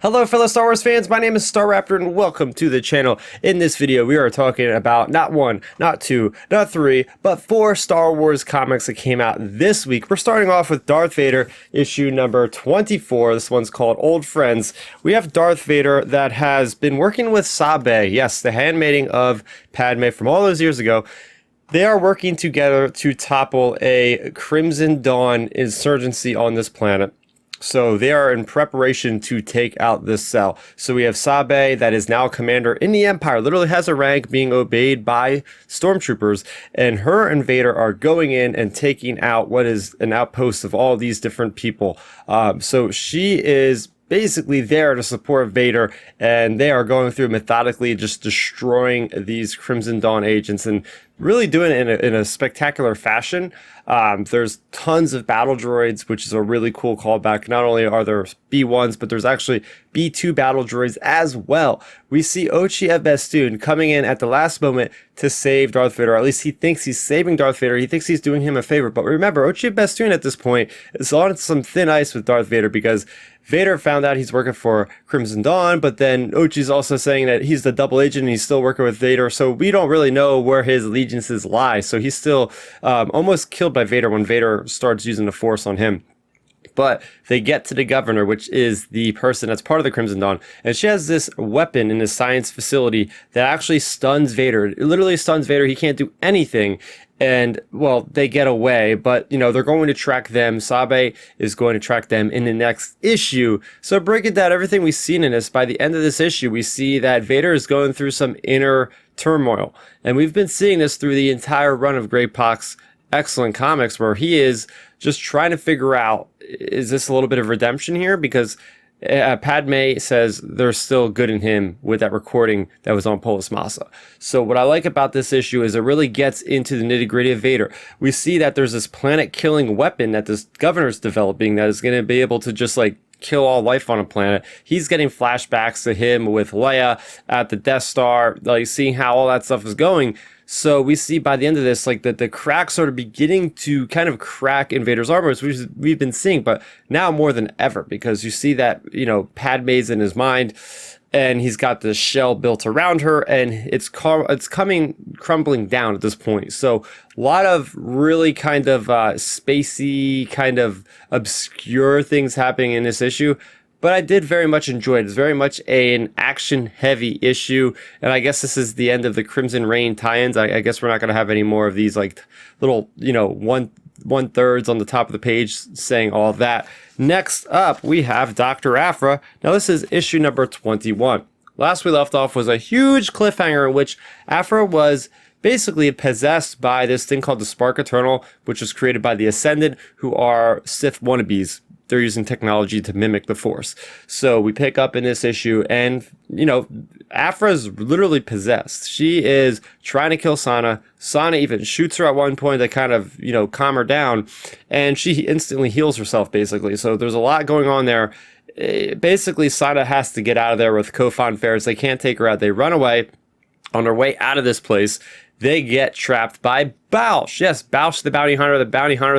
Hello fellow Star Wars fans, my name is Starrapter and welcome to the channel. In this video we are talking about not one, not two, not three, but 4 Star Wars comics that came out this week. We're starting off with Darth Vader issue number 24. This one's called Old Friends. We have Darth Vader that has been working with Sabe, yes, the handmaiden of Padme from all those years ago. They are working together to topple a Crimson Dawn insurgency on this planet. So they are in preparation to take out this cell. So we have Sabe, that is now a commander in the Empire, literally has a rank being obeyed by stormtroopers, and her and Vader are going in and taking out what is an outpost of all these different people. So she is basically there to support Vader, and they are going through methodically just destroying these Crimson Dawn agents and really doing it in a spectacular fashion. There's tons of battle droids, which is a really cool callback. Not only are there B1s, but there's actually B2 battle droids as well. We see Obi-Wan coming in at the last moment to save Darth Vader, or at least he thinks he's saving Darth Vader. He thinks he's doing him a favor. But remember, Obi-Wan at this point is on some thin ice with Darth Vader because Vader found out he's working for Crimson Dawn, but then Ochi's also saying that he's the double agent and he's still working with Vader, so we don't really know where his allegiances lie. So he's still almost killed by Vader when Vader starts using the Force on him. But they get to the governor, which is the person that's part of the Crimson Dawn, and she has this weapon in the science facility that actually stuns Vader. It literally stuns Vader. He can't do anything. And, well, they get away, but, you know, they're going to track them. Sabe is going to track them in the next issue. So breaking down everything we've seen in this, by the end of this issue, we see that Vader is going through some inner turmoil. And we've been seeing this through the entire run of Grey Pac's excellent comics, where he is just trying to figure out, is this a little bit of redemption here? Because Padme says there's still good in him with that recording that was on Polis Massa. So what I like about this issue is it really gets into the nitty-gritty of Vader. We see that there's this planet-killing weapon that this governor's developing that is going to be able to just like kill all life on a planet. He's getting flashbacks to him with Leia at the Death Star, like seeing how all that stuff is going. So we see by the end of this, like the cracks sort of beginning to kind of crack in Vader's armor, as we've been seeing, but now more than ever, because you see that, you know, Padme's in his mind, and he's got the shell built around her, and it's coming crumbling down at this point. So a lot of really kind of spacey, kind of obscure things happening in this issue. But I did very much enjoy it. It's very much an action-heavy issue, and I guess this is the end of the Crimson Reign tie-ins. I guess we're not going to have any more of these like little, you know, one-thirds on the top of the page saying all of that. Next up, we have Doctor Aphra. Now, this is issue number 21. Last we left off was a huge cliffhanger in which Aphra was basically possessed by this thing called the Spark Eternal, which was created by the Ascendant, who are Sith wannabes. They're using technology to mimic the Force. So we pick up in this issue, and, you know, Aphra is literally possessed. She is trying to kill Sana. Sana even shoots her at one point to kind of, you know, calm her down, and she instantly heals herself, basically. So there's a lot going on there. Basically, Sana has to get out of there with Kofan Ferris. They can't take her out. They run away. On their way out of this place, they get trapped by Boushh. Yes, Boushh, the bounty hunter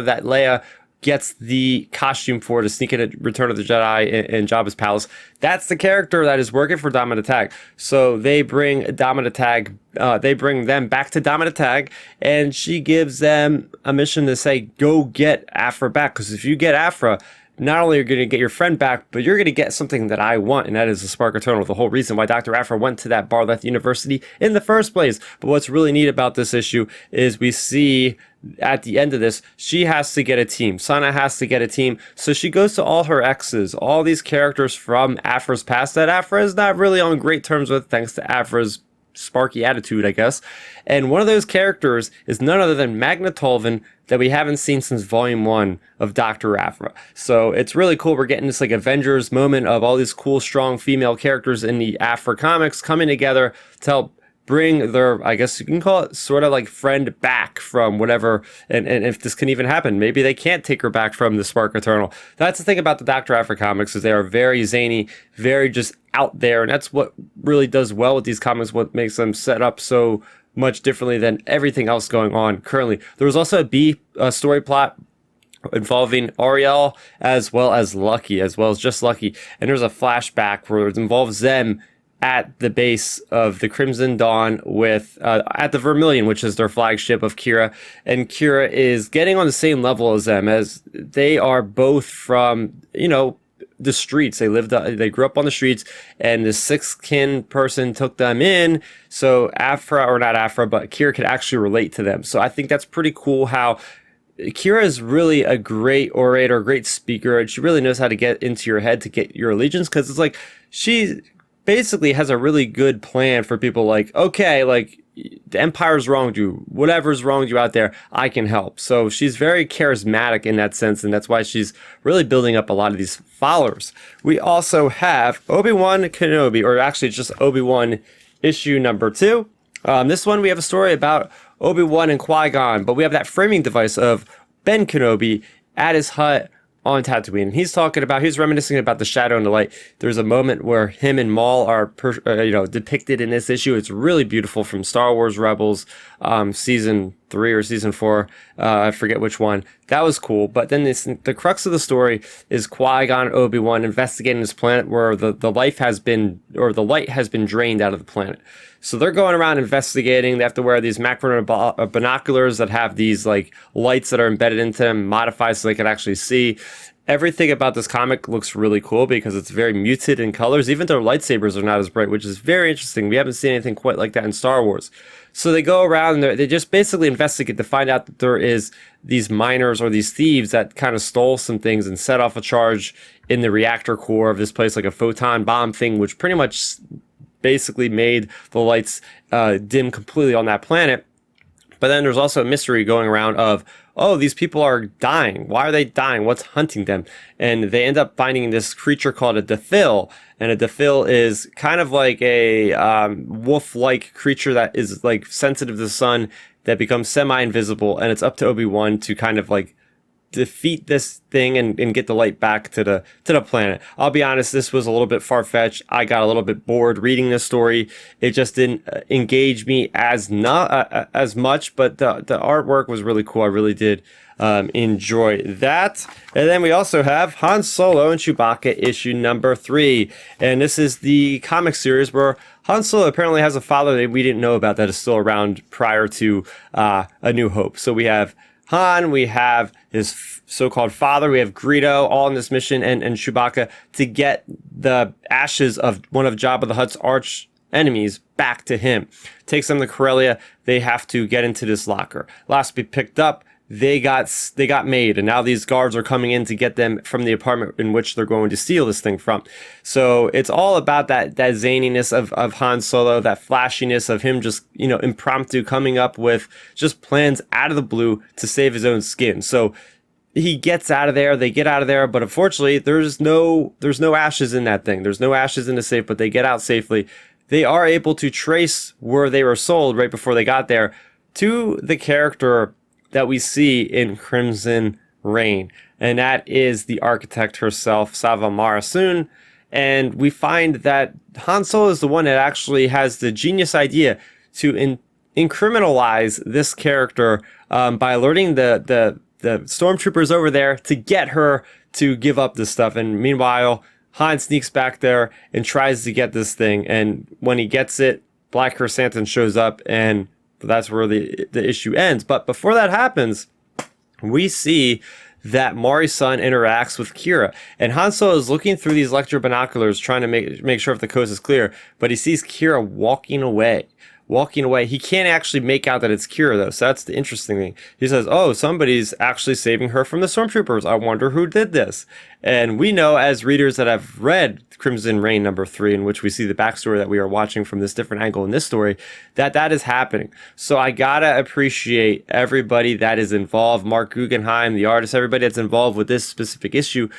that Leia gets the costume for to sneak in at Return of the Jedi in Jabba's palace. That's the character that is working for Damanatag. So they bring Damanatag, they bring them back to Damanatag, and she gives them a mission to say, go get Aphra back. Because if you get Aphra, not only are you going to get your friend back, but you're going to get something that I want, and that is the Spark Eternal, the whole reason why Dr. Aphra went to that Barleth University in the first place. But what's really neat about this issue is we see at the end of this, she has to get a team. Sana has to get a team. So she goes to all her exes, all these characters from Aphra's past that Aphra is not really on great terms with, thanks to Aphra's sparky attitude, I guess. And one of those characters is none other than Magna Tolvan, that we haven't seen since volume 1 of Doctor Aphra. So it's really cool. We're getting this like Avengers moment of all these cool, strong female characters in the Aphra comics coming together to help bring their, I guess you can call it, sort of like friend back from whatever, and if this can even happen, maybe they can't take her back from the Spark Eternal. That's the thing about the Doctor Aphra comics, is they are very zany, very just out there, and that's what really does well with these comics, what makes them set up so much differently than everything else going on currently. There was also a B story plot involving Ariel as well as Lucky, as well as just Lucky. And there's a flashback where it involves them at the base of the Crimson Dawn with at the Vermilion, which is their flagship of Qi'ra. And Qi'ra is getting on the same level as them, as they are both from, you know, the streets. They grew up on the streets, and the sixth kin person took them in. So Aphra, or not Aphra, but Qi'ra could actually relate to them. So I think that's pretty cool how Qi'ra is really a great orator, a great speaker, and she really knows how to get into your head to get your allegiance, because it's like she basically has a really good plan for people like, okay, like the Empire's wronged you, whatever's wronged you out there, I can help. So she's very charismatic in that sense, and that's why she's really building up a lot of these followers. We also have ObiWan Kenobi, or actually just Obi-Wan issue number 2. This one we have a story about Obi-Wan and Qui-Gon, but we have that framing device of Ben Kenobi at his hut on Tatooine. He's reminiscing about the shadow and the light. There's a moment where him and Maul are depicted in this issue. It's really beautiful, from Star Wars Rebels, season 3 or season 4. I forget which one. That was cool. But then the crux of the story is Qui-Gon and Obi-Wan investigating this planet where the light has been drained out of the planet. So they're going around investigating. They have to wear these macro binoculars that have these like lights that are embedded into them, modified so they can actually see. Everything about this comic looks really cool because it's very muted in colors. Even their lightsabers are not as bright, which is very interesting. We haven't seen anything quite like that in Star Wars. So they go around and they just basically investigate to find out that there is these miners or these thieves that kind of stole some things and set off a charge in the reactor core of this place, like a photon bomb thing, which pretty much basically made the lights dim completely on that planet. But then there's also a mystery going around of, oh, these people are dying. Why are they dying? What's hunting them? And they end up finding this creature called a Dathil. And a Dathil is kind of like a wolf-like creature that is like sensitive to the sun, that becomes semi-invisible. And it's up to Obi-Wan to kind of like defeat this thing and get the light back to the planet. I'll be honest, this was a little bit far-fetched. I got a little bit bored reading this story. It just didn't engage me as much, but the artwork was really cool. I really did enjoy that. And then we also have Han Solo and Chewbacca issue number 3. And this is the comic series where Han Solo apparently has a father that we didn't know about that is still around prior to A New Hope. So we have Han, we have his so-called father, we have Greedo, all in this mission, and Chewbacca to get the ashes of one of Jabba the Hutt's arch enemies back to him. Takes them to Corellia. They have to get into this locker. Last to be picked up, they got made, and now these guards are coming in to get them from the apartment in which they're going to steal this thing from. So it's all about that zaniness of Han Solo, that flashiness of him just, you know, impromptu coming up with just plans out of the blue to save his own skin. So he gets out of there, they get out of there, but unfortunately there's no ashes in that thing. There's no ashes in the safe, but they get out safely. They are able to trace where they were sold right before they got there to the character that we see in Crimson Reign, and that is the architect herself, Sava Mara Sun. And we find that Han Solo is the one that actually has the genius idea to incriminalize this character by alerting the stormtroopers over there to get her to give up this stuff. And meanwhile, Han sneaks back there and tries to get this thing, and when he gets it, Black Chrysanthemum shows up, and that's where the issue ends. But before that happens, we see that Mari-san interacts with Qi'ra, and Han Solo is looking through these electro binoculars trying to make sure if the coast is clear, but he sees Qi'ra walking away. He can't actually make out that it's Qi'ra, though, so that's the interesting thing. He says, oh, somebody's actually saving her from the stormtroopers. I wonder who did this. And we know, as readers that have read Crimson Reign number 3, in which we see the backstory that we are watching from this different angle in this story, that is happening. So I gotta appreciate everybody that is involved, Mark Guggenheim, the artist, everybody that's involved with this specific issue,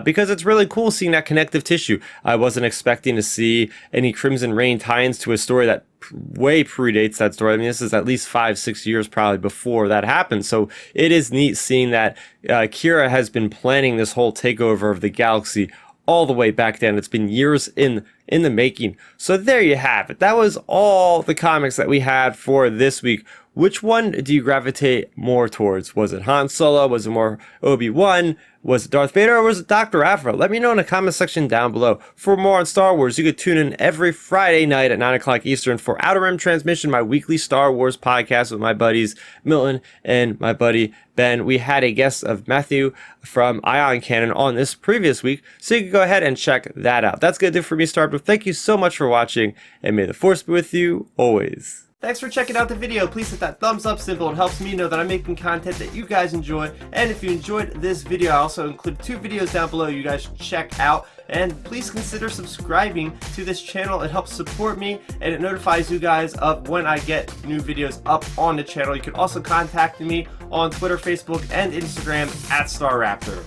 because it's really cool seeing that connective tissue. I wasn't expecting to see any Crimson Reign tie-ins to a story that way predates that story. I mean, this is at least 5-6 years probably before that happened. So it is neat seeing that Qi'ra has been planning this whole takeover of the galaxy all the way back then. It's been years in the making. So there you have it. That was all the comics that we had for this week. which one do you gravitate more towards? Was it Han Solo? Was it more Obi-Wan? Was it Darth Vader, or was it Doctor Aphra? Let me know in the comment section down below. For more on Star Wars, you could tune in every Friday night at 9 o'clock Eastern for Outer Rim Transmission, my weekly Star Wars podcast with my buddies Milton and my buddy Ben. We had a guest of Matthew from Canon on this previous week, so you can go ahead and check that out. That's going to do it for me, Starrapter. Thank you so much for watching, and may the Force be with you always. Thanks for checking out the video. Please hit that thumbs up symbol. It helps me know that I'm making content that you guys enjoy. And if you enjoyed this video, I also include 2 videos down below you guys should check out. And please consider subscribing to this channel. It helps support me, and it notifies you guys of when I get new videos up on the channel. You can also contact me on Twitter, Facebook, and Instagram at Starrapter.